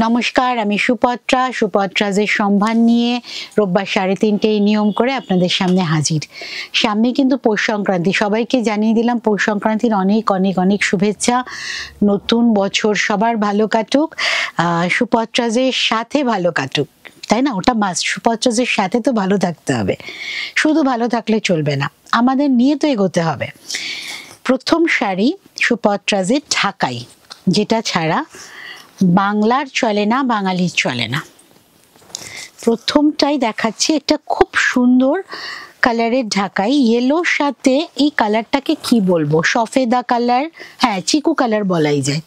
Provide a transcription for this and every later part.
নমস্কার, আমি সুপত্রাজের সম্ভার নিয়ে রোববার 3:30 নিয়ম করে আপনাদের সামনে হাজির। সামনে কিন্তু পৌষ সংক্রান্তি, সবাইকে জানিয়ে দিলাম পৌষ সংক্রান্তির অনেক অনেক অনেক শুভেচ্ছা। নতুন বছর সবার ভালো কাটুক, সুপত্রাজের সাথে ভালো কাটুক, তাই না? ওটা মাস্ট, সুপত্রাজের সাথে তো ভালো থাকতে হবে, শুধু ভালো থাকলে চলবে না, আমাদের নিয়ে তো এগোতে হবে। প্রথম শাড়ি সুপত্রাজের ঢাকাই, যেটা ছাড়া বাংলার চলে না, বাঙালির চলে না। প্রথমটাই দেখাচ্ছি, একটা খুব সুন্দর কালারের ঢাকাই, ইয়েলোর সাথে এই কালারটাকে কি বলবো, সফেদা কালার, হ্যাঁ চিকু কালার বলাই যায়,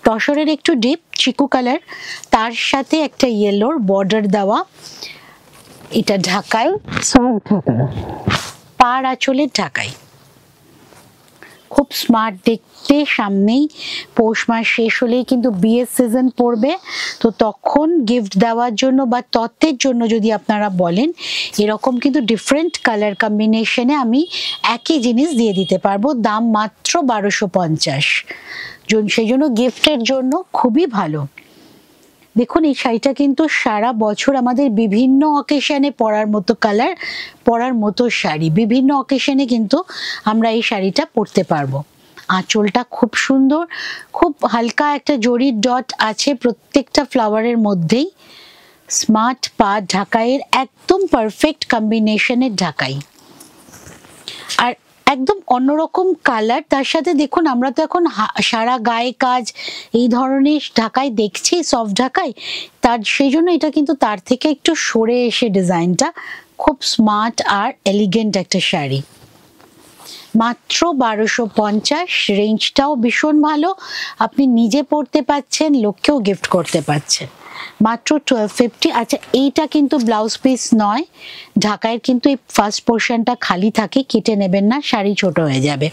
তসরের একটু ডিপ চিকু কালার, তার সাথে একটা ইয়েলোর বর্ডার দেওয়া। এটা ঢাকাই, পাড় আঁচলের ঢাকাই, খুব স্মার্ট দেখতে। সামনেই পৌষ মাস শেষ হলেই কিন্তু বিয়ের সিজন পড়বে, তো তখন গিফট দেওয়ার জন্য বা তত্ত্বের জন্য যদি আপনারা বলেন, এরকম কিন্তু ডিফারেন্ট কালার কম্বিনেশনে আমি একই জিনিস দিয়ে দিতে পারবো। দাম মাত্র 1250, সেই জন্য গিফটের জন্য খুবই ভালো। দেখুন এই শাড়িটা কিন্তু সারা বছর আমাদের বিভিন্ন অকেশনে পরার মতো কালার, পরার মতো শাড়ি, বিভিন্ন অকেশনে কিন্তু আমরা এই শাড়িটা পরতে পারবো। আঁচলটা খুব সুন্দর, খুব হালকা একটা জরির ডট আছে প্রত্যেকটা ফ্লাওয়ারের মধ্যেই। স্মার্ট পাড় ঢাকাইয়ের একদম পারফেক্ট কম্বিনেশনের ঢাকাই, আর একদম অন্যরকম কালার। তার সাথে দেখুন আমরা তো এখন সারা গায়ে কাজ এই ধরনের ঢাকাই দেখছি, সফট ঢাকাই, সেই জন্য এটা কিন্তু তার থেকে একটু সরে এসে ডিজাইনটা খুব স্মার্ট আর এলিগেন্ট একটা শাড়ি। মাত্র 1250, রেঞ্জটাও ভীষণ ভালো, আপনি নিজে পরতে পাচ্ছেন, লোককেও গিফট করতে পারছেন। মাত্র 1250। আচ্ছা, এইটা কিন্তু ব্লাউজ পিস নয়, ঢাকাইয়ের কিন্তু এই ফার্স্ট পোর্শনটা খালি থাকে, কেটে নেবেন না, শাড়ি ছোট হয়ে যাবে।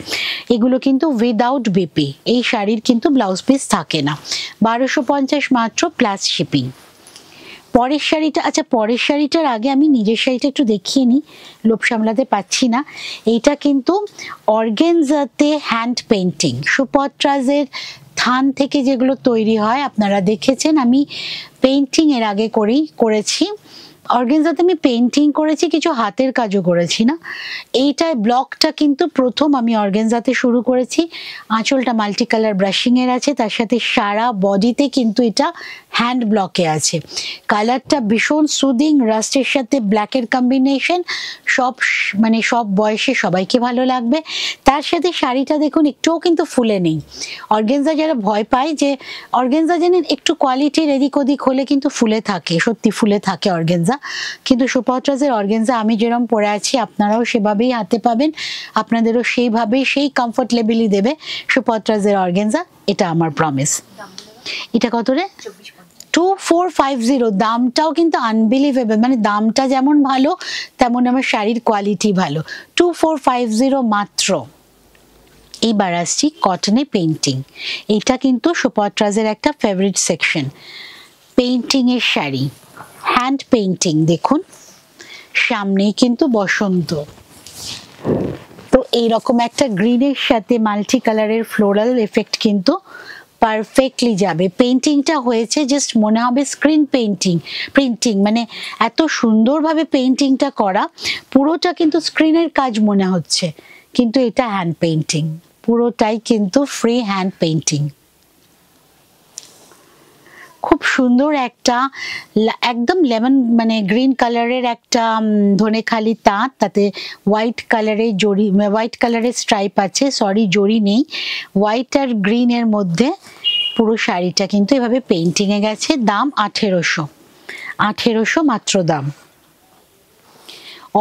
এগুলো কিন্তু উইদাউট বিপি, এই শাড়ির কিন্তু ব্লাউজ পিস থাকে না। 1250 মাত্র, প্লাস শিপিং। পরের শাড়িটা, আচ্ছা পরের শাড়িটার আগে আমি নিজের শাড়িটা একটু দেখিয়ে নিই, লোভ সামলাতে পারছি না। এইটা কিন্তু অর্গানজাতে হ্যান্ড পেন্টিং, সুপত্রাজের থান থেকে যেগুলো তৈরি হয় আপনারা দেখেছেন, আমি পেন্টিং এর আগে করেছি অর্গানজাতে, আমি পেন্টিং করেছি, কিছু হাতের কাজও করেছি না। এইটার ব্লকটা কিন্তু প্রথম আমি অর্গানজাতে শুরু করেছি। আঁচলটা মাল্টি কালার ব্রাশিং এর আছে, তার সাথে সারা বডিতে কিন্তু এটা হ্যান্ড ব্লকে আছে। কালারটা ভীষণ সুদিং, রাস্টের সাথে ব্ল্যাকের কম্বিনেশন, সব বয়সে সবাইকে ভালো লাগবে। তার সাথে শাড়িটা দেখুন একটুও কিন্তু ফুলে নেই। অর্গানজা যারা ভয় পায় যে অর্গানজা জানেন একটু কোয়ালিটির এদিক ওদিক হলে কিন্তু ফুলে থাকে, সত্যি ফুলে থাকে অর্গানজা, কিন্তু সুপত্রাজের অর্গানজা আমি যেরকম পরে আছি আপনারাও সেভাবেই হাতে পাবেন, আপনাদেরও সেইভাবেই সেই কমফর্ট লেভেলই দেবে সুপত্রাজের অর্গানজা, এটা আমার প্রমিস। এটা কত রে? 2450। দামটাও কিন্তু আনবিলিভেবল, মানে দামটা যেমন ভালো তেমন আমার শাড়ির কোয়ালিটি ভালো। 2450 মাত্র। এইবার আসছি কটনে পেইন্টিং, এটা কিন্তু সুপত্রাজের একটা ফেভারিট সেকশন। পেইন্টিং এর শাড়ি, হ্যান্ড পেইন্টিং, দেখুন সামনেই কিন্তু বসন্ত, তো এইরকম একটা গ্রিনের সাথে মাল্টি কালারের ফ্লোরাল এফেক্ট কিন্তু পারফেক্টলি যাবে। পেইন্টিংটা হয়েছে জাস্ট মনে হবে স্ক্রিন প্রিন্টিং, মানে এত সুন্দরভাবে পেইন্টিংটা করা, পুরোটা কিন্তু স্ক্রিনের কাজ মনে হচ্ছে, কিন্তু এটা হ্যান্ড পেইন্টিং, পুরোটাই কিন্তু ফ্রি হ্যান্ড পেইন্টিং। খুব সুন্দর একটা একদম লেমন মানে গ্রিন কালারের একটা ধনেখালি তাঁত, তাতে হোয়াইট কালারের জরি, হোয়াইট কালারের স্ট্রাইপ আছে, সরি জরি নেই, হোয়াইট আর গ্রিন এর মধ্যে পুরো শাড়িটা কিন্তু এভাবে পেইন্টিং এ গেছে। দাম 1800 মাত্র দাম।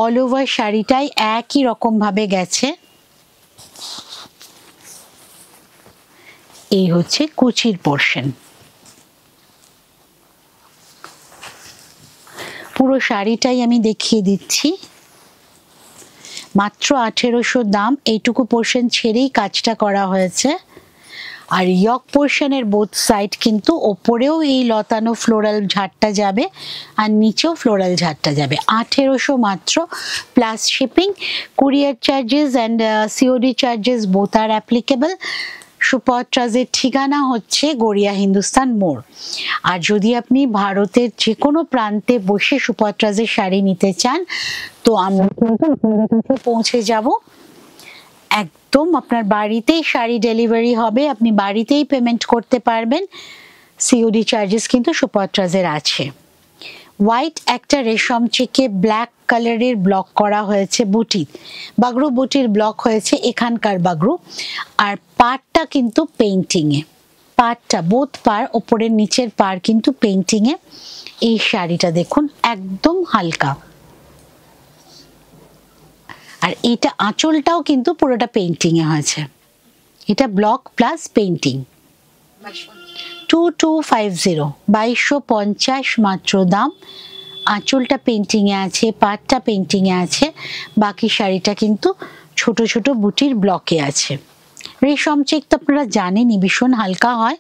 অল ওভার শাড়িটাই একই রকম ভাবে গেছে। এই হচ্ছে কুচির পোর্শন, পুরো শাড়িটাই আমি দেখিয়ে দিচ্ছি। মাত্র 1800 দাম। এইটুকু পোর্শন ছেড়েই কাজটা করা হয়েছে, আর ইয়ক পোর্শনের বোথ সাইড কিন্তু ওপরেও এই লতানো ফ্লোরাল ঝাড়টা যাবে আর নিচেও ফ্লোরাল ঝাড়টা যাবে। 1800 মাত্র, plus shipping, courier charges and COD charges both are applicable. সুপত্রাজের ঠিকানা হচ্ছে গড়িয়া হিন্দুস্তান মোড়। আর যদি আপনি ভারতের যে কোনো প্রান্তে বসে সুপত্রাজের শাড়ি নিতে চান তো আমরা কিন্তু আপনাদের কাছে পৌঁছে যাব, একদম আপনার বাড়িতেই শাড়ি ডেলিভারি হবে, আপনি বাড়িতেই পেমেন্ট করতে পারবেন। সিওডি চার্জেস কিন্তু সুপত্রাজের আছে। হোয়াইট একটা রেশম চেকে ব্ল্যাক কালারের ব্লক করা হয়েছে বুটি, বাগরু বুটির ব্লক হয়েছে এখানকার বাগরু। আর পাড়টা কিন্তু পেইন্টিং এ, পাড়টা বোথ পাড় ওপরের নিচের পাড় কিন্তু পেইন্টিং এ। এই শাড়িটা দেখুন একদম হালকা, আর এটা আঁচলটাও কিন্তু পুরোটা পেইন্টিং এ হয়েছে। এটা ব্লক প্লাস পেইন্টিং। 2250, 2250 মাত্র দাম। আঁচলটা পেইন্টিং এ আছে, পাড়টা পেইন্টিং এ আছে, বাকি শাড়িটা কিন্তু ছোট ছোট বুটির ব্লকে আছে। রেশম চেক তো আপনারা জানেনই ভীষণ হালকা হয়,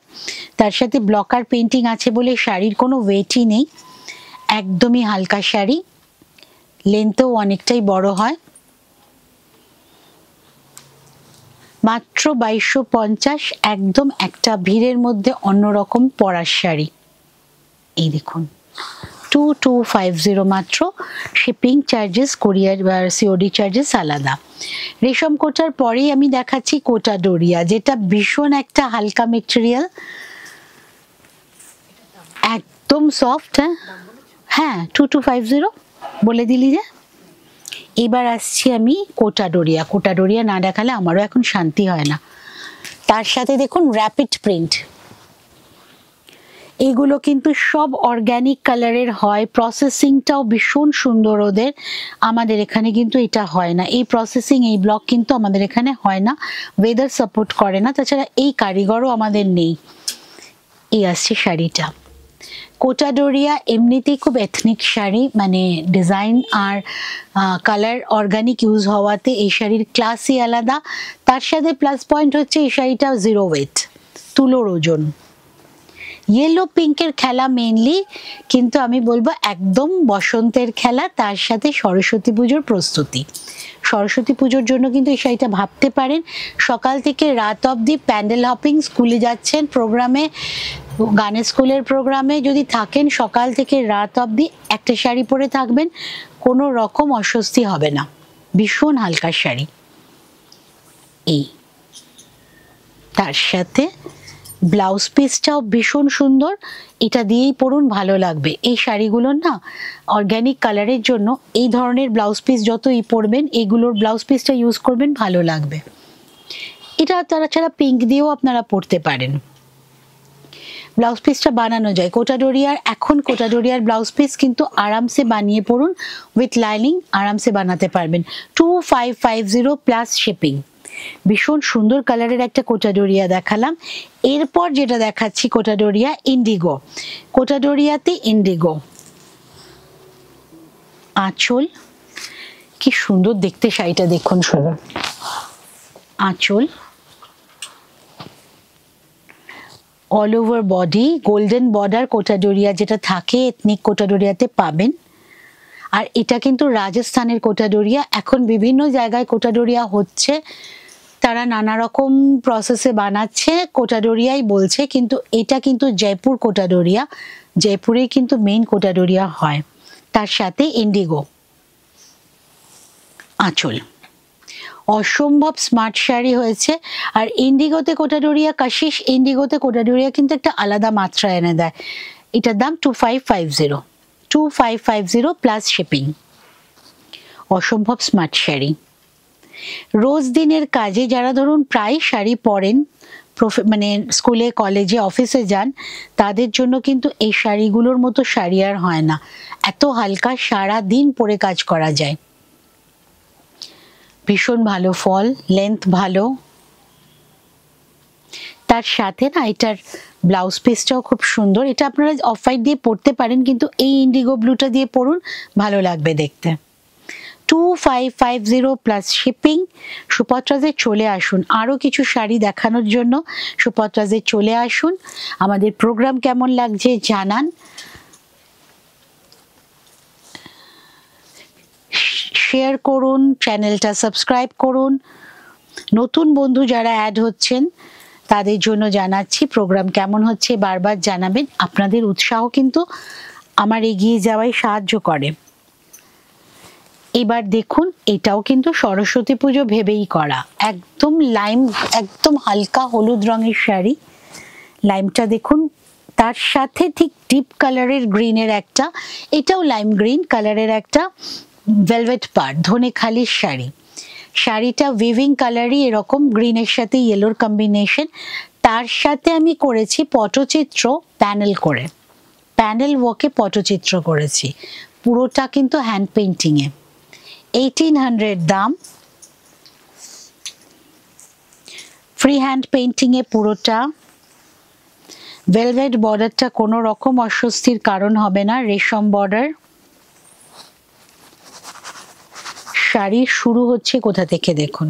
তার সাথে ব্লকার পেইন্টিং আছে বলে শাড়ির কোনো ওয়েটই নেই, একদমই হালকা শাড়ি, লেন্থও অনেকটাই বড় হয়। মাত্র 2250, একদম একটা ভিড়ের মধ্যে অন্যরকম পরার শাড়ি। এই দেখুন 2250 মাত্র, শিপিং চার্জেস, কুরিয়ার বা সিওডি চার্জেস আলাদা। রেশম কোটার পরেই আমি দেখাচ্ছি কোটা ডোরিয়া, যেটা ভীষণ একটা হালকা মেটেরিয়াল, একদম সফট। হ্যাঁ 2250 বলে দিলি যে। এবার আসছি আমি কোটা ডোরিয়া। কোটা ডোরিয়া না দেখালে আমারও এখন শান্তি হয় না। তার সাথে দেখুন র্যাপিড প্রিন্ট, এগুলো কিন্তু সব অর্গানিক কালারের হয়, প্রসেসিংটাও ভীষণ সুন্দর ওদের। আমাদের এখানে কিন্তু এটা হয় না, এই প্রসেসিং এই ব্লক কিন্তু আমাদের এখানে হয় না, ওয়েদার সাপোর্ট করে না, তাছাড়া এই কারিগরও আমাদের নেই। এই আসছে শাড়িটা। কোটা ডোরিয়া এমনিতেই খুব এথনিক শাড়ি, মানে ডিজাইন আর কালার অর্গানিক ইউজ হওয়াতে এই শাড়ির ক্লাসই আলাদা। তার সাথে প্লাস পয়েন্ট হচ্ছে এই শাড়িটা জিরো ওয়েট, তুলোর ওজন। ইয়েলো পিঙ্কের খেলা মেনলি, কিন্তু আমি বলবো একদম বসন্তের খেলা, তার সাথে সরস্বতী পুজোর প্রস্তুতি। সরস্বতী পুজোর জন্য কিন্তু এই শাড়িটা ভাবতে পারেন। সকাল থেকে রাত অবধি প্যান্ডেল হপিং, স্কুলে যাচ্ছেন প্রোগ্রামে, গানের স্কুলের প্রোগ্রামে যদি থাকেন, সকাল থেকে রাত অবধি একটা শাড়ি পরে থাকবেন, কোনো রকম অস্বস্তি হবে না। ভীষণ হালকা শাড়ি। এই তার সাথে ব্লাউজ পিসটাও ভীষণ সুন্দর, এটা দিয়েই পরুন ভালো লাগবে। এই শাড়িগুলোর না অর্গানিক কালারের জন্য এই ধরনের ব্লাউজ পিস যতই পরবেন, এগুলোর ব্লাউজ পিসটা ইউজ করবেন, ভালো লাগবে। এটা তাছাড়া পিঙ্ক দিয়েও আপনারা পরতে পারেন, ব্লাউজ পিসটা বানানো যায়। কোটা ডোরিয়ার, এখন কোটা ডোরিয়ার ব্লাউজ পিস কিন্তু আরামসে বানিয়ে পরুন, উইথ লাইনিং আরামসে বানাতে পারবেন। 2550 প্লাস শিপিং। ভীষণ সুন্দর কালারের একটা কোটা ডোরিয়া দেখালাম। এরপর যেটা দেখাচ্ছি কোটা ডোরিয়া ইন্ডিগো। কোটা ডোরিয়াতে ইন্ডিগো আঁচল, কি সুন্দর দেখতে শাড়িটা দেখুন শুধু। আঁচল all over body golden border, Kota Doria যেটা থাকে এথনিক কোটা ডোরিয়াতে পাবেন। আর এটা কিন্তু রাজস্থানের কোটা ডোরিয়া। এখন বিভিন্ন জায়গায় কোটা ডোরিয়া হচ্ছে, তারা নানা রকম প্রসেসে বানাচ্ছে, কোটা ডোরিয়াই বলছে, কিন্তু এটা কিন্তু জয়পুর কোটা ডোরিয়া, জয়পুরেই কিন্তু মেইন কোটা ডোরিয়া হয়। তার সাথে ইন্ডিগো আঁচল, অসম্ভব স্মার্ট শাড়ি হয়েছে। আর ইন্ডিগোতে কোটা ডোরিয়া, কাশিস ইন্ডিগোতে কোটা ডোরিয়া কিন্তু একটা আলাদা মাত্রা এনে দেয়। এটার দাম 2550, 2550 প্লাস শিপিং। অসম্ভব স্মার্ট শাড়ি। রোজ দিনের কাজে যারা ধরুন প্রায় শাড়ি পরেন, মানে স্কুলে কলেজে অফিসে যান, তাদের জন্য কিন্তু এই শাড়িগুলোর মতো শাড়ি আর হয় না। এত হালকা, সারা দিন পরে কাজ করা যায়। ভীষণ ভালো ফল, লেন্থ ভালো। তার সাথে না এটার ব্লাউজ পিসটাও খুব সুন্দর। এটা আপনারা অফ হোয়াইট দিয়ে পরতে পারেন, কিন্তু এই ইন্ডিগো ব্লুটা দিয়ে পরুন, ভালো লাগবে দেখতে। 2550 প্লাস শিপিং। সুপত্রাজে চলে আসুন, আরো কিছু শাড়ি দেখানোর জন্য সুপত্রাজে চলে আসুন। আমাদের প্রোগ্রাম কেমন লাগছে জানান, শেয়ার করুন, চ্যানেলটা সাবস্ক্রাইব করুন। নতুন বন্ধু যারা অ্যাড হচ্ছেন তাদের জন্য জানাচ্ছি প্রোগ্রাম কেমন হচ্ছে বারবার জানাবেন, আপনাদের উৎসাহ কিন্তু আমার এগিয়ে যাওয়ায় সাহায্য করে। এবার দেখুন এটাও কিন্তু সরস্বতী পুজো ভেবেই করা, একদম লাইম, একদম হালকা হলুদ রঙের শাড়ি, লাইমটা দেখুন, তার সাথে ঠিক ডিপ কালারের গ্রিনের একটা, এটাও লাইম গ্রিন কালারের একটা ভেলভেট পাড় ধনেখালির শাড়ি। শাড়িটা উইভিং কালারই এরকম গ্রিনের সাথে ইয়েলোর কম্বিনেশন, তার সাথে আমি করেছি পটচিত্র প্যানেল করে, প্যানেল ওয়ার্কে পটচিত্র করেছি, পুরোটা কিন্তু হ্যান্ড পেইন্টিং এ। 1800 দাম, ফ্রি হ্যান্ড পেইন্টিং এ পুরোটা। ভেলভেট বর্ডারটা কোনো রকম অস্বস্তির কারণ হবে না, রেশম বর্ডার। শাড়ি শুরু হচ্ছে কোথা থেকে দেখুন,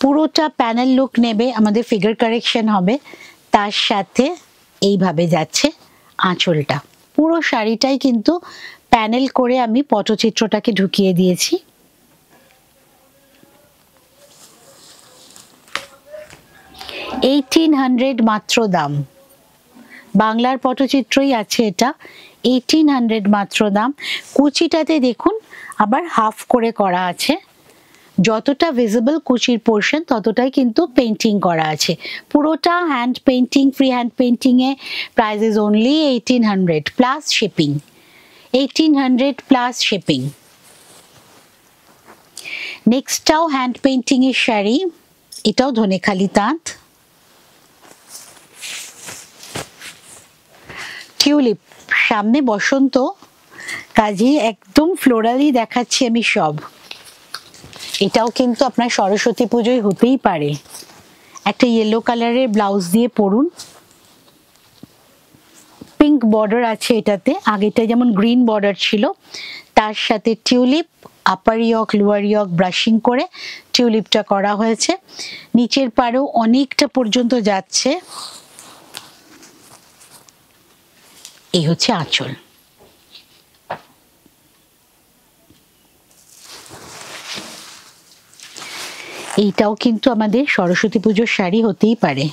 পুরোটা প্যানেল লুক নেবে, আমাদের ফিগার কারেকশন হবে, তার সাথে এইভাবে যাচ্ছে আঁচলটা, পুরো শাড়িটাই কিন্তু প্যানেল করে আমি পটচিত্রটাকে ঢুকিয়ে দিয়েছি। $1800 মাত্র দাম, বাংলার পটচিত্রই আছে এটা, 1800 মাত্র দাম। কুচিটাতে দেখুন আবার হাফ করে করা আছে, যতটা ভিজিবল কুচির পোর্শন ততটাই কিন্তু পেইন্টিং করা আছে, পুরোটা hand painting, free hand painting a price is only 1800 plus shipping, 1800 plus shipping. নেক্সটটাও হ্যান্ড পেইন্টিং এর শাড়ি, এটাও ধনেখালি তাঁত, টিউলিপ, সামনে বসন্ত, কাজে একদম ফ্লোরালি দেখাচ্ছি আমি সব। এটাও কিন্তু আপনার সরস্বতী পুজোয় হতেই পারে, একটা ইয়েলো কালারের ব্লাউজ দিয়ে পরুন, পিঙ্ক বর্ডার আছে এটাতে, আগেটা যেমন গ্রিন বর্ডার ছিল, তার সাথে টিউলিপ, আপার ইয়ক লোয়ার ইয়ক ব্রাশিং করে টিউলিপটা করা হয়েছে, নিচের পাড়েও অনেকটা পর্যন্ত যাচ্ছে। এই হচ্ছে আঁচল। এইটাও কিন্তু আমাদের সরস্বতী পুজোর শাড়ি হতেই পারে,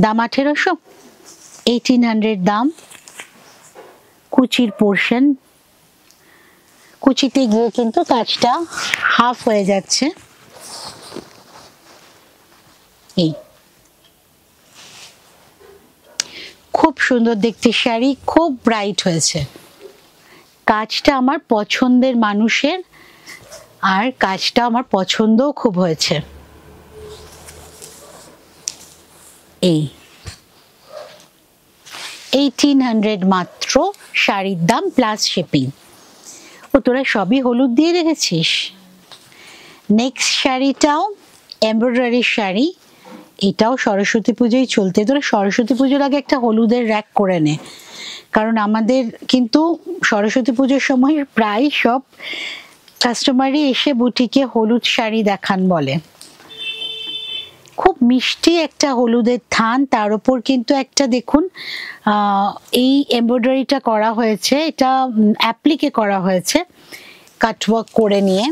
দাম 1800, 1800 দাম। কুচির পোর্শন, কুচিতে গিয়ে কিন্তু কাজটা হাফ হয়ে যাচ্ছে, এই খুব সুন্দর দেখতে শাড়ি, খুব ব্রাইট হয়েছে, কাজটা আমার পছন্দের মানুষের, আর কাজটা আমার পছন্দও খুব হয়েছে। এই 1800 মাত্র শাড়ির দাম প্লাস শিপিং। ও তোরা সবই হলুদ দিয়ে রেখেছিস। নেক্সট শাড়িটাও এমব্রয়ডারি শাড়ি, এটাও সরস্বতী পুজোয় চলতে, তোরা সরস্বতী পুজোর আগে একটা হলুদের র্যাক করে নে, কারণ আমাদের কিন্তু সরস্বতী পুজোর সময় প্রায় সব কাস্টমারই এসে বুটিকে হলুদ শাড়ি দেখান বলে। খুব মিষ্টি একটা হলুদের থান, তার উপর কিন্তু একটা দেখুন এই এমব্রয়ডারিটা করা হয়েছে, এটা অ্যাপ্লিকে করা হয়েছে কাটওয়ার্ক করে নিয়ে,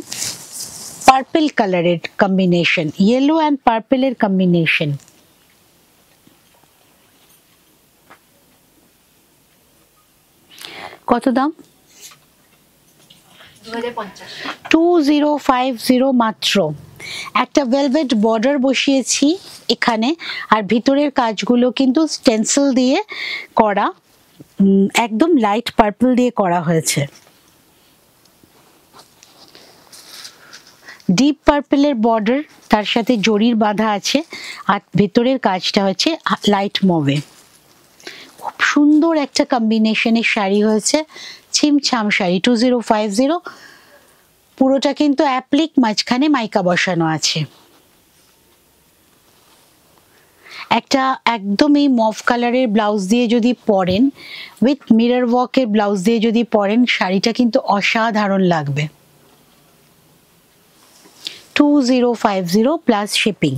পার্পল কালারের কম্বিনেশন, ইয়েলো অ্যান্ড পার্পলের কম্বিনেশন। কত দাম? 2050 মাত্র। একটা ভেলভেট বর্ডার বসিয়েছি এখানে, আর ভিতরের কাজগুলো কিন্তু স্টেন্সিল দিয়ে করা, একদম লাইট পার্পল দিয়ে করা হয়েছে, ডিপ পার্পলের বর্ডার, তার সাথে জরির বাঁধা আছে, আর ভেতরের কাজটা হচ্ছে লাইট মভে। খুব সুন্দর একটা কম্বিনেশনের শাড়ি হয়েছে, ছিমছাম শাড়ি, 2050, পুরোটা কিন্তু অ্যাপ্লিক, মাঝখানে মাইকা বসানো আছে। একটা একদম এই মভ কালারের ব্লাউজ দিয়ে যদি পরেন, উইথ মিরর ওয়ার্কের ব্লাউজ দিয়ে যদি পরেন, শাড়িটা কিন্তু অসাধারণ লাগবে। 2050 প্লাস শিপিং।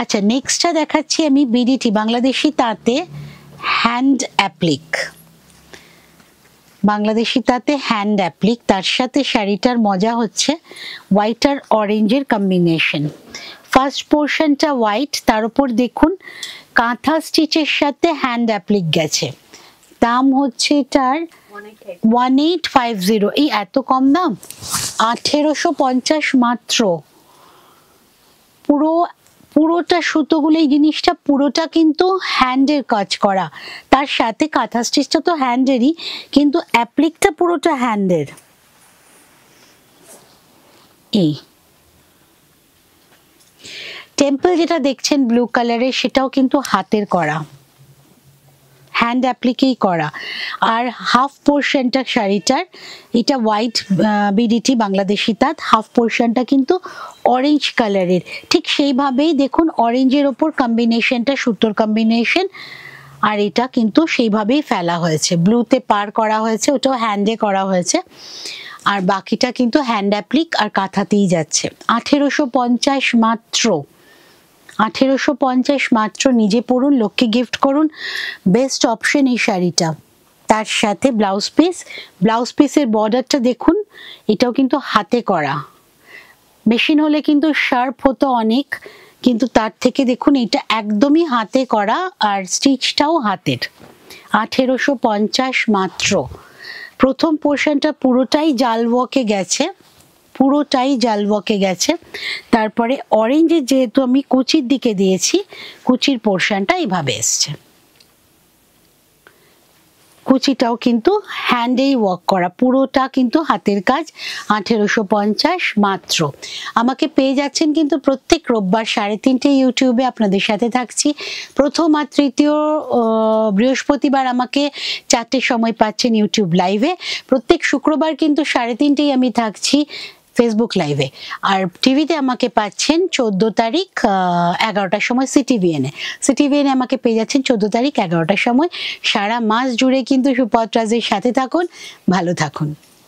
আচ্ছা, নেক্সটটা দেখাচ্ছি আমি বিডিটি বাংলাদেশি তাঁতে হ্যান্ড অ্যাপ্লিক। বাংলাদেশি তাতে হ্যান্ড অ্যাপ্লিক, তার সাথে শাড়িটার মজা হচ্ছে হোয়াইট আর অরেঞ্জের কম্বিনেশন। ফার্স্ট পোর্শনটা হোয়াইট, তার উপর দেখুন কাঁথা স্টিচের সাথে হ্যান্ড অ্যাপ্লিক গেছে। দাম হচ্ছে এটার 1850। এই এত কম দাম, 1850 মাত্র। পুরোটা সুতোগুলো, এই জিনিসটা পুরোটা কিন্তু হ্যান্ডের কাজ করা, তার সাথে কাঁথা স্টিচটা তো হ্যান্ডেরই, কিন্তু অ্যাপ্লিকটা পুরোটা হ্যান্ডের। এই টেম্পল যেটা দেখছেন ব্লু কালারের, সেটাও কিন্তু হাতের করা, হ্যান্ড অ্যাপ্লিকেই করা। আর হাফ পোর্শনটা শাড়িটার, এটা হোয়াইট বিডিটি বাংলাদেশি তাঁত, হাফ পোর্শনটা কিন্তু অরেঞ্জ কালারের। ঠিক সেইভাবেই দেখুন অরেঞ্জের ওপর কম্বিনেশনটা সুতোর কম্বিনেশন, আর এটা কিন্তু সেইভাবেই ফেলা হয়েছে, ব্লুতে পার করা হয়েছে, ওটাও হ্যান্ডে করা হয়েছে, আর বাকিটা কিন্তু হ্যান্ড অ্যাপ্লিক আর কাঁথাতেই যাচ্ছে। 1850 মাত্র, 1850 মাত্র। নিজে পরুন, লোককে গিফট করুন, বেস্ট অপশন এই শাড়িটা। তার সাথে ব্লাউজ পিস, ব্লাউজ পিসের বর্ডারটা দেখুন, এটাও কিন্তু হাতে করা। মেশিন হলে কিন্তু শার্প হতো অনেক, কিন্তু তার থেকে দেখুন এটা একদমই হাতে করা, আর স্টিচটাও হাতের। 1850 মাত্র। প্রথম পোর্শনটা পুরোটাই জাল ওয়ার্কে গেছে, পুরোটাই জাল ওয়ার্কে গেছে। তারপরে অরেঞ্জের যেহেতু আমি কুচির দিকে দিয়েছি, কুচির পোর্শনটা এইভাবে এসছে, কুচিটাও কিন্তু হ্যান্ডেই ওয়ার্ক করা, পুরোটা কিন্তু হাতের কাজ। 1850 মাত্র। আমাকে পেয়ে যাচ্ছেন কিন্তু প্রত্যেক রোববার 3:30 ইউটিউবে, আপনাদের সাথে থাকছি। প্রথম আর তৃতীয় বৃহস্পতিবার আমাকে 4টের সময় পাচ্ছেন ইউটিউব লাইভে। প্রত্যেক শুক্রবার কিন্তু 3:30 আমি থাকছি ফেসবুক লাইভে। আর টিভিতে আমাকে পাচ্ছেন 14 তারিখ 11টার সময় সিটিভিএনে আমাকে পেয়ে যাচ্ছেন 14 তারিখ 11টার সময়। সারা মাস জুড়ে কিন্তু সুপত্রাজের সাথে থাকুন, ভালো থাকুন।